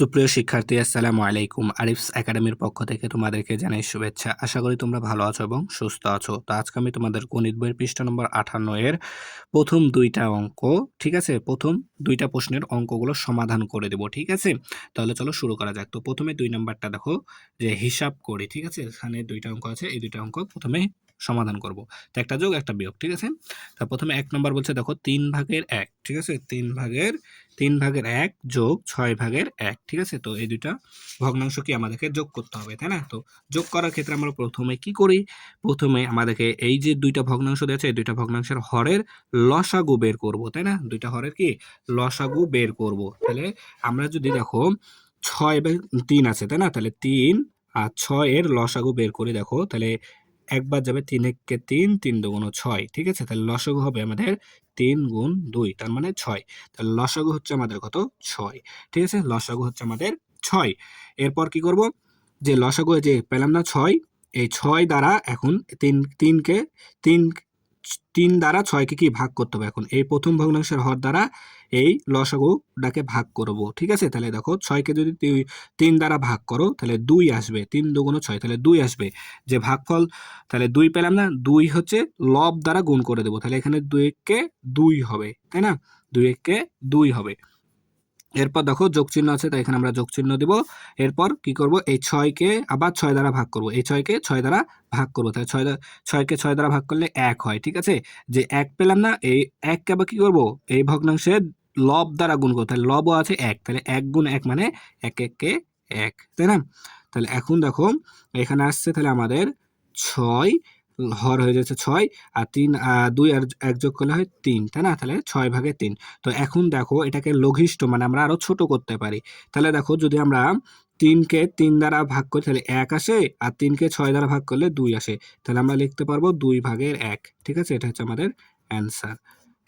সুপ্রিয় শিক্ষার্থী, আসসালামু আলাইকুম। আরিফস একাডেমির পক্ষ থেকে তোমাদেরকে জানাই শুভেচ্ছা। আশা করি তোমরা ভালো আছো এবং সুস্থ আছো। তো আজকে আমি তোমাদের গণিত বইয়ের পৃষ্ঠা নম্বর 58 এর প্রথম দুইটা অঙ্ক, ঠিক আছে, প্রথম দুইটা প্রশ্নের অঙ্কগুলো সমাধান করে দেব, ঠিক আছে। তাহলে চলো শুরু করা যাক। তো প্রথমে 2 নাম্বারটা দেখো, যে হিসাব করি, ঠিক আছে। এখানে দুইটা অঙ্ক আছে, এই দুইটা অঙ্ক প্রথমে সমাধান করব। তো একটা যোগ একটা বিয়োগ, ঠিক আছে। তা প্রথমে 1 নম্বর বলছে দেখো 3 ভাগের 1, ঠিক আছে। 3 ভাগের 1 যোগ 6 ভাগের 1, ঠিক আছে। তো এই দুইটা ভগ্নাংশ কি আমাদেরকে যোগ করতে হবে, তাই না? তো যোগ করার ক্ষেত্রে আমরা প্রথমে কি করি? প্রথমে আমাদেরকে এই যে দুইটা ভগ্নাংশ দিয়েছে, এই দুইটা ভগ্নাংশের হরের লসাগু বের করব, তাই না? দুইটা হরের কি লসাগু বের করব। তাহলে আমরা যদি দেখো 6/3 আছে, তাই না? তাহলে 3 আর 6 এর লসাগু বের করি, দেখো তাহলে একবার যাবে 3 একে 3, 3 দুগুণ 6, ঠিক আছে। তাহলে লসাগু হবে আমাদের 3 গুণ 2, তার মানে 6। তাহলে লসাগু হচ্ছে আমাদের কত? 6, ঠিক আছে। লসাগু হচ্ছে আমাদের 6। এরপর কি করব? যে লসাগু যে পেলাম না 6, এই 6 দ্বারা এখন 3 দ্বারা 6কে কি ভাগ করতে হবে? এখন এই প্রথম ভগ্নাংশের হর দ্বারা এই লসাগুটাকে ভাগ করব, ঠিক আছে। তাহলে দেখো 6কে যদি 3 দ্বারা ভাগ করো তাহলে 2 আসবে, 3 দুগুণ 6, তাহলে 2 আসবে। যে ভাগফল, তাহলে 2 পেলাম না, 2 হচ্ছে লব দ্বারা গুণ করে দেবো, তাহলে এখানে 2 একে 2 হবে, তাই না? 2 একে 2 হবে। এরপর দেখো যোগ চিহ্ন আছে, তাই এখানে আমরা যোগ চিহ্ন দিব। এরপর কি করব? এই 6কে আবার 6 দ্বারা ভাগ করব, এই 6কে 6 দ্বারা ভাগ করব, তাহলে 6কে 6 দ্বারা ভাগ করলে 1 হয়, ঠিক আছে। যে 1 পেলাম না, এই 1কে আবার কি করব? এই ভগ্নাংশের লব দ্বারা গুণ করব, তাহলে লবও আছে 1, তাহলে 1 গুণ 1 মানে 1 1 1, তাই না? তাহলে এখন দেখো এখানে আসছে, তাহলে আমাদের 6 হর হয়ে যাচ্ছে 6, আর 3 2 আর 1 যোগ করলে হয় 3, তাই না? তাহলে 6/3। তো এখন দেখো এটাকে লঘিষ্ঠ মানে আমরা আরো ছোট করতে পারি। তাহলে দেখো যদি আমরা 3কে 3 দ্বারা ভাগ করি তাহলে 1 আসে, আর 3কে 6 দ্বারা ভাগ করলে 2 আসে। তাহলে আমরা লিখতে পারবো 2/1, ঠিক আছে। এটা হচ্ছে আমাদের অ্যান্সার,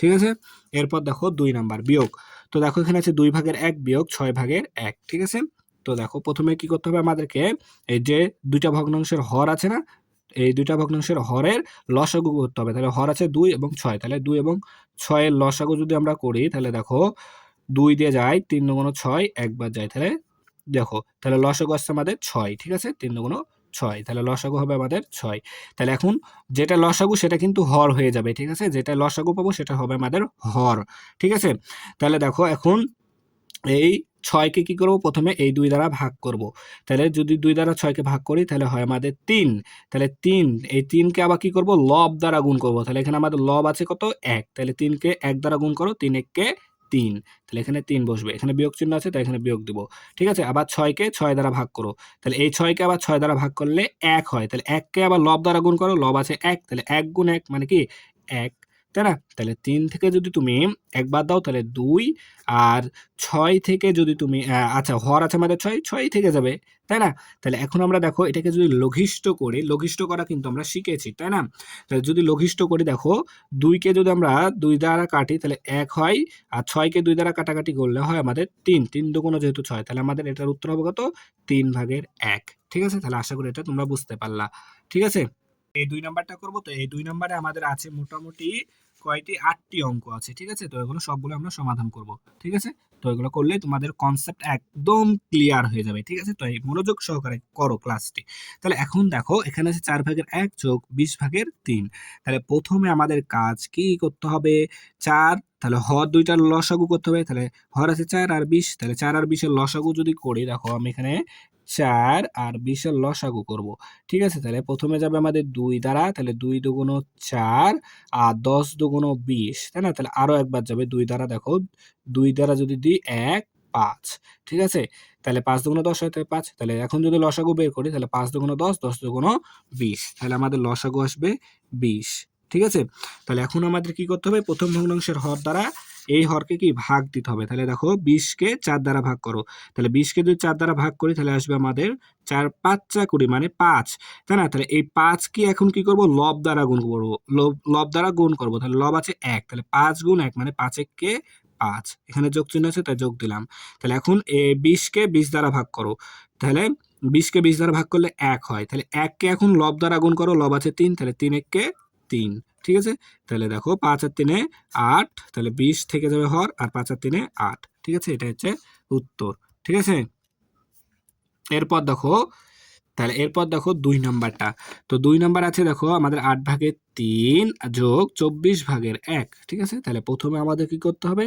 ঠিক আছে। এরপর দেখো 2 নাম্বার বিয়োগ। তো দেখো এখানে আছে 2/1 বিয়োগ 6/1, ঠিক আছে। তো দেখো প্রথমে কি করতে হবে আমাদেরকে? এই যে দুইটা ভগ্নাংশের হর আছে না, এই দুইটা ভগ্নাংশের হরের লসাগু করতে হবে। তাহলে হর আছে 2 এবং 6, তাহলে 2 এবং 6 এর লসাগু যদি আমরা করি তাহলে দেখো 2 দিয়ে যায়, 3 দুগুণ 6, একবার যায়, তাহলে দেখো তাহলে লসাগু আসছে আমাদের 6, ঠিক আছে। 3 দুগুণ 6, তাহলে লসাগু হবে আমাদের 6। তাহলে এখন যেটা লসাগু সেটা কিন্তু হর হয়ে যাবে, ঠিক আছে। যেটা লসাগু পাবো সেটা হবে আমাদের হর, ঠিক আছে। তাহলে দেখো এখন এই 6কে কি করব? প্রথমে এই 2 দ্বারা ভাগ করব। তাহলে যদি 2 দ্বারা 6কে ভাগ করি তাহলে হয় আমাদের 3। তাহলে 3, এই 3কে আবার কি করব? লব দ্বারা গুণ করব। তাহলে এখানে আমাদের লব আছে কত? 1, তাহলে 3কে 1 দ্বারা গুণ করো, 3 একে 3, তাহলে এখানে 3 বসবে। এখানে বিয়োগ চিহ্ন আছে তাই এখানে বিয়োগ দিব, ঠিক আছে। আবার 6কে 6 দ্বারা ভাগ করো, তাহলে এই 6কে আবার 6 দ্বারা ভাগ করলে 1 হয়, তাহলে 1কে আবার লব দ্বারা গুণ করো, লব আছে 1, তাহলে 1 গুণ 1 মানে কি 1, তাই না? তাহলে 3 থেকে যদি তুমি 1 বাদ দাও তাহলে 2, আর 6 থেকে যদি তুমি আচ্ছা হর আছে আমাদের 6, 6 থেকে যাবে, তাই না? তাহলে এখন আমরা দেখো এটাকে যদি লঘিষ্ঠ করি, লঘিষ্ঠ করা কিন্তু আমরা শিখেছি, তাই না? তাহলে যদি লঘিষ্ঠ করি দেখো 2 কে যদি আমরা 2 দ্বারা কাটি তাহলে 1 হয়, আর 6 কে 2 দ্বারা কাটাকাটি করলে হয় আমাদের 3, 3 দুগুণ যেহেতু 6, তাহলে আমাদের এটার উত্তর হবে কত? 3/1, ঠিক আছে। তাহলে আশা করি এটা তোমরা বুঝতে পারলা, ঠিক আছে। এই 2 নাম্বারটা করব। তো এই 2 নাম্বারে আমাদের আছে মোটামুটি কয়টি? 8টি অঙ্ক আছে, ঠিক আছে। তো এগুলো সবগুলো আমরা সমাধান করব, ঠিক আছে। তো এগুলো করলে তোমাদের কনসেপ্ট একদম ক্লিয়ার হয়ে যাবে, ঠিক আছে। তো এই মনোযোগ সহকারে করো ক্লাসটি। তাহলে এখন দেখো এখানে আছে 4/1 যোগ 20/3। তাহলে প্রথমে আমাদের কাজ কি করতে হবে? 4, তাহলে হর দুইটার লসাগু করতে হবে। তাহলে হর আছে 4 আর 20, তাহলে 4 আর 20 এর লসাগু যদি করি, দেখো আমি এখানে 4 আর 20 এর লসাগু করব, ঠিক আছে। তাহলে প্রথমে যাবে আমাদের 2 দ্বারা, তাহলে 2 দুগুণ 4 আর 10 দুগুণ 20, তাই না? তাহলে আরো একবার যাবে 2 দ্বারা, দেখো 2 দ্বারা যদি দিই 1, 5, ঠিক আছে। তাহলে 5 দুগুণ 10 হয়, তাহলে 5। তাহলে এখন যদি লসাগু বের করি তাহলে 5 দুগুণ 10, 10 দুগুণ 20, তাহলে আমাদের লসাগু আসবে 20, ঠিক আছে। তাহলে এখন আমাদের কি করতে হবে? প্রথম ভগ্নাংশের হর দ্বারা এই হরকে কি ভাগ দিতে হবে। তাহলে দেখো 20কে 4 দ্বারা ভাগ করো, তাহলে 20কে যদি 4 দ্বারা ভাগ করি তাহলে আসবে আমাদের 4 5 20 মানে 5, তাই না? তাহলে এই 5 কি এখন কি করব? লব দ্বারা গুণ করব, লব দ্বারা গুণ করব। তাহলে লব আছে 1, তাহলে 5 গুণ 1 মানে 5 একে 5, এখানে যোগ চিহ্ন আছে তাই যোগ দিলাম। তাহলে এখন 20কে 20 দ্বারা ভাগ করো, তাহলে 20কে 20 দ্বারা ভাগ করলে 1 হয়, তাহলে 1কে এখন লব দ্বারা গুণ করো, লব আছে 3, তাহলে 3 একে 3, ঠিক আছে। তাহলে দেখো 5 আর 3 8, তাহলে 20 থেকে যাবে হর, আর 5 আর 3 8, ঠিক আছে। এটা হচ্ছে উত্তর, ঠিক আছে। এরপর দেখো, তাহলে এরপর দেখো 2 নাম্বারটা। তো 2 নাম্বার আছে দেখো আমাদের 8 ভাগের 3 যোগ 24 ভাগের 1, ঠিক আছে? তাহলে প্রথমে আমাদের কি করতে হবে?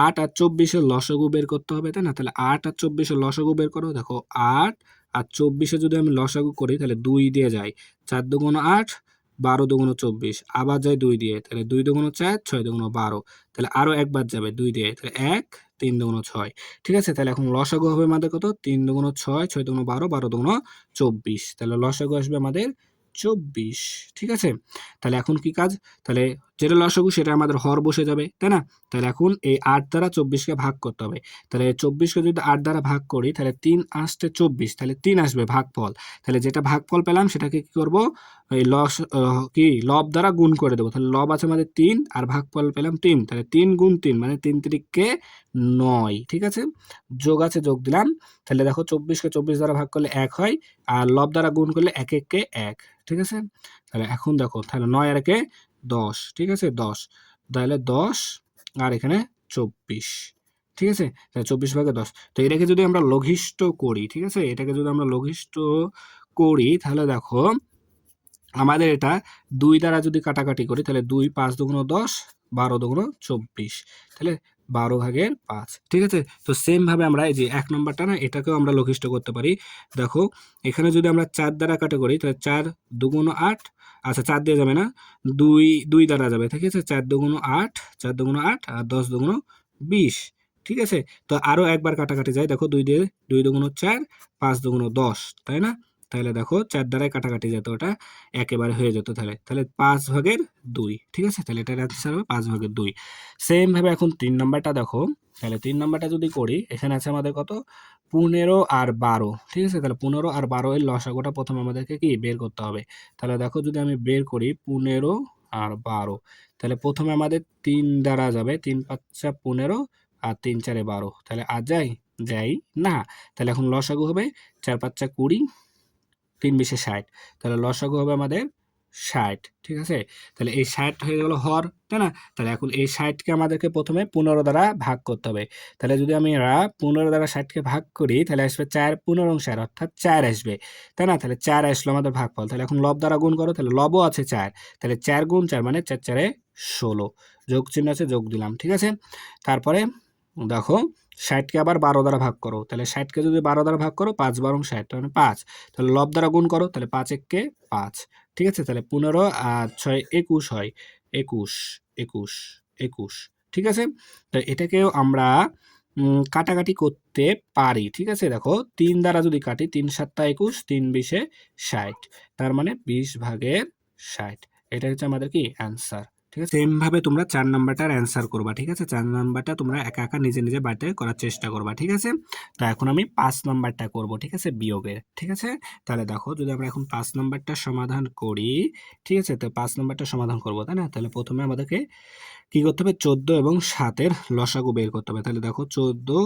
8 আর 24 এর লসাগু বের করতে হবে, তাই না? তাহলে 8 আর 24 এর লসাগু বের করো। দেখো 8 আর 24 এ যদি আমি লসাগু করি তাহলে 2 দিয়ে যায়। 4 দুগুণ 8, 12 দুগুণ 24, আবার যায় 2 দিয়ে। তাহলে 2 দুগুণ 4, 6 দুগুণ 12। তাহলে আরো একবার যাবে 2 দিয়ে। তাহলে 1, 3 দুগুণ 6। ঠিক আছে? তাহলে এখন লসাগু হবে আমাদের কত? 3 দুগুণ 6, 6 দুগুণ 12, 12 দুগুণ 24। তাহলে লসাগু আসবে আমাদের 24। ঠিক আছে? তাহলে এখন কি কাজ? তাহলে যেটা লসাগু সেটা আমাদের হর বসে যাবে, তাই না? তাহলে এখন এই 8 দ্বারা 24 কে ভাগ করতে হবে। তাহলে 24 কে যদি 8 দ্বারা ভাগ করি তাহলে 3 আসতে 24, তাহলে 3 আসবে ভাগফল। তাহলে যেটা ভাগফল পেলাম সেটাকে কি করব? এই কি লব দ্বারা গুণ করে দেবো। তাহলে লব আছে আমাদের 3 আর ভাগফল পেলাম 3, তাহলে 3 গুণ 3 মানে 3 তিরিকে 9। ঠিক আছে? যোগ আছে, যোগ দিলাম। তাহলে দেখো 24 কে 24 দ্বারা ভাগ করলে 1 হয়, আর লব দ্বারা গুণ করলে 1 1 কে 1। ঠিক আছে? তাহলে এখন দেখো, তাহলে 9 আর 1 10। ঠিক আছে? 10, তাহলে 10 আর এখানে 24। ঠিক আছে? তাহলে 24 ভাগে 10। তো এটাকে যদি আমরা লঘিষ্ঠ করি, ঠিক আছে? এটাকে যদি আমরা লঘিষ্ঠ করি তাহলে দেখো আমাদের এটা 2 দ্বারা যদি কাটাকাটি করি তাহলে 2 5 দুগুণ 10, 12 দুগুণ 24, তাহলে 12 ভাগের 5। ঠিক আছে? তো সেম ভাবে আমরা এই যে 1 নম্বরটা না, এটাকেও আমরা লঘিষ্ঠ করতে পারি। দেখো এখানে যদি আমরা 4 দ্বারা কাটা করি তাহলে 4 দুগুণ 8, আচ্ছা 4 দিয়ে যাবে না, 2 2 দ্বারা যাবে। ঠিক আছে? 4 দুগুণ 8, 4 দুগুণ 8 আর 10 দুগুণ 20। ঠিক আছে? তো আরো একবার কাটাকাটি যায়। দেখো 2 দিয়ে 2 দুগুণ 4, 5 দুগুণ 10, তাই না? তাহলে দেখো 4 দ্বারাই কাটাকাটি যেত, ওটা একেবারে হয়ে যেত। তাহলে তাহলে 5 ভাগের 2। ঠিক আছে? তাহলে এটার অ্যান্সার হবে 5 ভাগের 2। সেম ভাবে এখন 3 নাম্বারটা দেখো। তাহলে 3 নাম্বারটা যদি করি, এখানে আছে আমাদের কত? 15 আর 12। ঠিক আছে? তাহলে 15 আর 12 এর লসাগুটা প্রথমে আমাদেরকে কি বের করতে হবে। তাহলে দেখো যদি আমি বের করি 15 আর 12, তাহলে প্রথমে আমাদের 3 দ্বারা যাবে, 3 5 15 আর 3 4 12। তাহলে আর যাই না। তাহলে এখন লসাগু হবে 4 5 20, 3 20 60। তাহলে লসাগু হবে আমাদের 60। ঠিক আছে? তাহলে এই 60 হয়ে গেল হর, তাই না? তাহলে এখন এই 60 কে আমাদেরকে প্রথমে 15 দ্বারা ভাগ করতে হবে। তাহলে যদি আমরা 15 দ্বারা 60 কে ভাগ করি তাহলে আসবে 4 15 60, অর্থাৎ 4 আসবে, তাই না? তাহলে 4 আসলো আমাদের ভাগফল। তাহলে এখন লব দ্বারা গুণ করো, তাহলে লবও আছে 4, তাহলে 4 গুণ 4 মানে 4 4 16, যোগ চিহ্ন আছে, যোগ দিলাম। ঠিক আছে? তারপরে দেখো 60 কে আবার 12 দ্বারা ভাগ করো, তাহলে 60 কে যদি 12 দ্বারা ভাগ করো 5 12 60, মানে 5। তাহলে লব দ্বারা গুণ করো, তাহলে 5 1 কে 5। ঠিক আছে? তাহলে 15 আর 6 21 হয়, 21 21 21। ঠিক আছে? তো এটাকেও আমরা কাটাকাটি করতে পারি। ঠিক আছে? দেখো 3 দ্বারা যদি কাটি, 3 7 21, 3 20 60, তার মানে 20 ভাগের 60। এটা হচ্ছে আমাদের কি অ্যান্সার। ঠিক আছে? সেম ভাবে তোমরা 4 নাম্বারটার অ্যান্সার করবা। ঠিক আছে? 4 নাম্বারটা তোমরা একা একা নিজে নিজে বাড়িতে করার চেষ্টা করবা। ঠিক আছে? তো এখন আমি 5 নাম্বারটা করব। ঠিক আছে? বিয়োগের। ঠিক আছে? তাহলে দেখো যদি আমরা এখন 5 নাম্বারটা সমাধান করি, ঠিক আছে? তো 5 নাম্বারটা সমাধান করব, তাই না? তাহলে প্রথমে আমাদেরকে কি করতে হবে? 14 এবং 7 এর লসাগু বের করতে হবে। তাহলে দেখো 14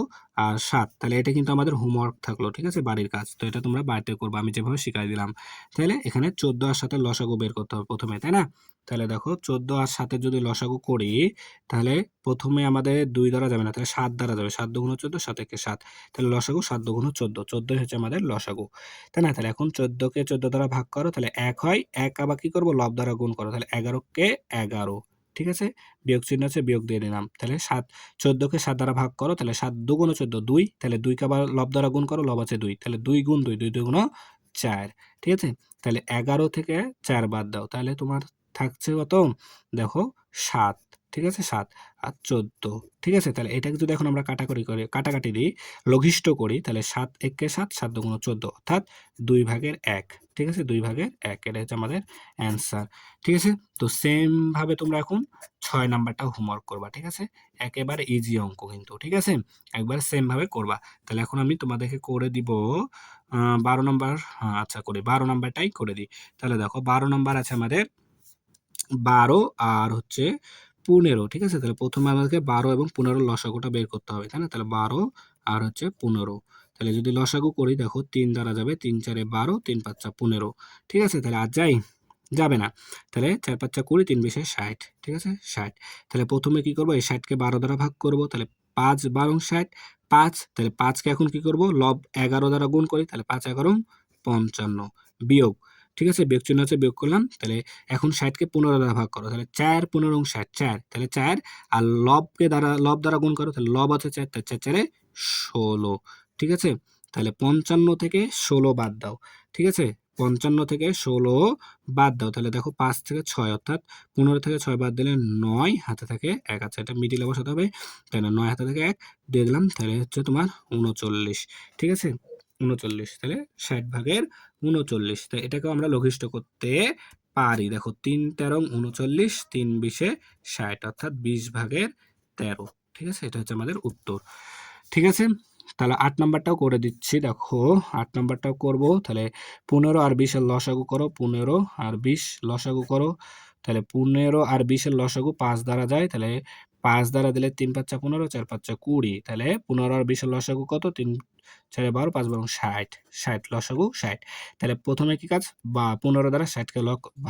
আর 7, তাহলে এটা কিন্তু আমাদের হোমওয়ার্ক থাকলো। ঠিক আছে? বাড়ির কাজ। তো এটা তোমরা বাড়িতে করবা, আমি যেভাবে শিখাই দিলাম। তাহলে এখানে 14 আর 7 এর লসাগু বের করতে হবে প্রথমে, তাই না? তাহলে দেখো 14 আর 7 এর যদি লসাগু করি তাহলে প্রথমে আমাদের 2 দ্বারা যাবে না, তাহলে 7 দ্বারা যাবে। 7 দুগুণ 14, 7 একে 7, তাহলে লসাগু 7 দুগুণ 14, 14 হচ্ছে আমাদের লসাগু, তাই না? তাহলে এখন 14 কে 14 দ্বারা ভাগ করো, তাহলে 1 হয়। 1 আবার কি করবো? লব দ্বারা গুণ করো, তাহলে 11 কে 11। ঠিক আছে? বিয়োগ চিহ্ন আছে, বিয়োগ দিয়ে দিলাম। তাহলে 14 কে 7 দ্বারা ভাগ করো, তাহলে 7 দুগুণ 14 2, তাহলে 2 কে আবার লব দ্বারা গুণ করো, লব আছে 2, তাহলে 2 গুণ 2, 2 দুগুণ 4। ঠিক আছে? তাহলে 11 থেকে 4 বাদ দাও, তাহলে তোমার থাকছে কত? দেখো 7। ঠিক আছে? 7 আর 14। ঠিক আছে? তাহলে এটাকে যদি এখন আমরা কাটাকাটি দিই, লঘিষ্ঠ করি, তাহলে 7 1 7, 7 দুগুণ 14, অর্থাৎ 2 ভাগের 1। ঠিক আছে? 2 ভাগের 1, এটা হচ্ছে আমাদের অ্যান্সার। ঠিক আছে? তো সেম ভাবে তোমরা এখন 6 নাম্বারটা হোমওয়ার্ক করবা। ঠিক আছে? একেবারে ইজি অঙ্ক কিন্তু। ঠিক আছে? একবার সেম ভাবে করবা। তাহলে এখন আমি তোমাদেরকে করে দিব 12 নাম্বার। আচ্ছা করি 12 নাম্বারটাই করে দিই। তাহলে দেখো 12 নাম্বার আছে আমাদের 12 আর হচ্ছে 15। ঠিক আছে? তাহলে প্রথমে আমাদেরকে 12 এবং 15 লসাগুটা বের করতে হবে, তাই না? তাহলে 12 আর হচ্ছে 15। তাহলে যদি লসাগু করি দেখো 3 দ্বারা যাবে, 3 4 12, 3 5 15। ঠিক আছে? তাহলে আর যাবে না। তাহলে 4 5 20, 3 20 60। ঠিক আছে? 60। তাহলে প্রথমে কি করব? এই 60 কে 12 দ্বারা ভাগ করব। তাহলে 5 12 60, 5, তাহলে 5কে এখন কি করব, লব 11 দ্বারা গুণ করি, তাহলে 5 11 55 বিয়োগ, ঠিক আছে, বিয়োগ চিহ্ন আছে, বিয়োগ করলাম। তাহলে এখন 60কে 15 দ্বারা ভাগ করো, তাহলে 4 15 60 4, তাহলে 4 আর লব দ্বারা গুণ করো, তাহলে লব আছে 4, তাহলে 4 4 16, ঠিক আছে। তাহলে 55 থেকে 16 বাদ দাও, ঠিক আছে, 55 থেকে 16 বাদ দাও, তাহলে দেখো 5 থেকে 6, অর্থাৎ 15 থেকে 6 বাদ দিলে 9, হাতে থাকে 1 আছে, এটা মিডিলে বসাতে হবে, তাহলে 9 হাতে থেকে 1 দিয়ে দিলাম, তাহলে হচ্ছে তোমার 39, ঠিক আছে, 39, তাহলে 60 ভাগের 39, তো এটাকেও আমরা লঘিষ্ঠ করতে পারি। দেখো 3 13 39, 3 20 60, অর্থাৎ 20 ভাগের 13, ঠিক আছে, এটা হচ্ছে আমাদের উত্তর, ঠিক আছে। তাহলে 8 নাম্বারটাও করে দিচ্ছি, দেখো 8 নাম্বারটাও করব, তাহলে 15 আর 20 এর লসাগু করো, 15 আর 20 লসাগু করো, তাহলে 15 আর 20 এর লসাগু 5 দ্বারা যায়, তাহলে 5 দ্বারা দিলে 3 5 15, 4 5 20, তাহলে 15 আর 20 এর লসাগু কত, 3 4 12, 5 12 60, 60 লসাগু 60, তাহলে প্রথমে কি কাজ, বা 15 দ্বারা 60 কে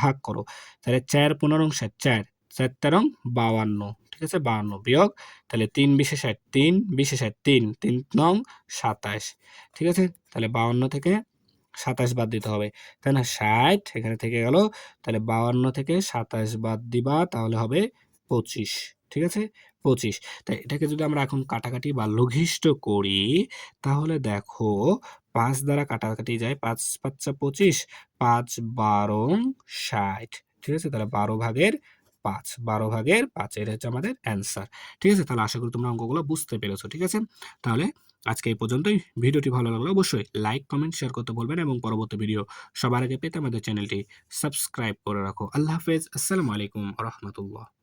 ভাগ করো, তাহলে 4 15 60, 4 4 13 52, ঠিক আছে, 52 বিয়োগ, তাহলে 3 20 60, 3 20 60, 3 3 9 27, ঠিক আছে, তাহলে 52 থেকে 27 বাদ দিতে হবে, তাই না, 60 এখানে থেকে গেল, তাহলে 52 থেকে 27 বাদ দিবা, তাহলে হবে 25, ঠিক আছে, 25, তাই এটাকে যদি আমরা এখন কাটাকাটি বা লঘিষ্ঠ করি, তাহলে দেখো 5 দ্বারা কাটাকাটি যায়, 5 5 25, 5 12 60, ঠিক আছে, তাহলে 12 ভাগের 5, 12 ভাগের 5, এটা হচ্ছে আমাদের অ্যান্সার, ঠিক আছে। তাহলে আশা করি তোমরা অঙ্কগুলো বুঝতে পেরেছো, ঠিক আছে। তাহলে আজকে এই পর্যন্তই। ভিডিওটি ভালো লাগলে অবশ্যই লাইক কমেন্ট শেয়ার করতে বলবেন, এবং পরবর্তী ভিডিও সবার আগে পেতে আমাদের চ্যানেলটি সাবস্ক্রাইব করে রাখো। আল্লাহ হাফেজ, আসসালামু আলাইকুম রহমতুল্লাহ।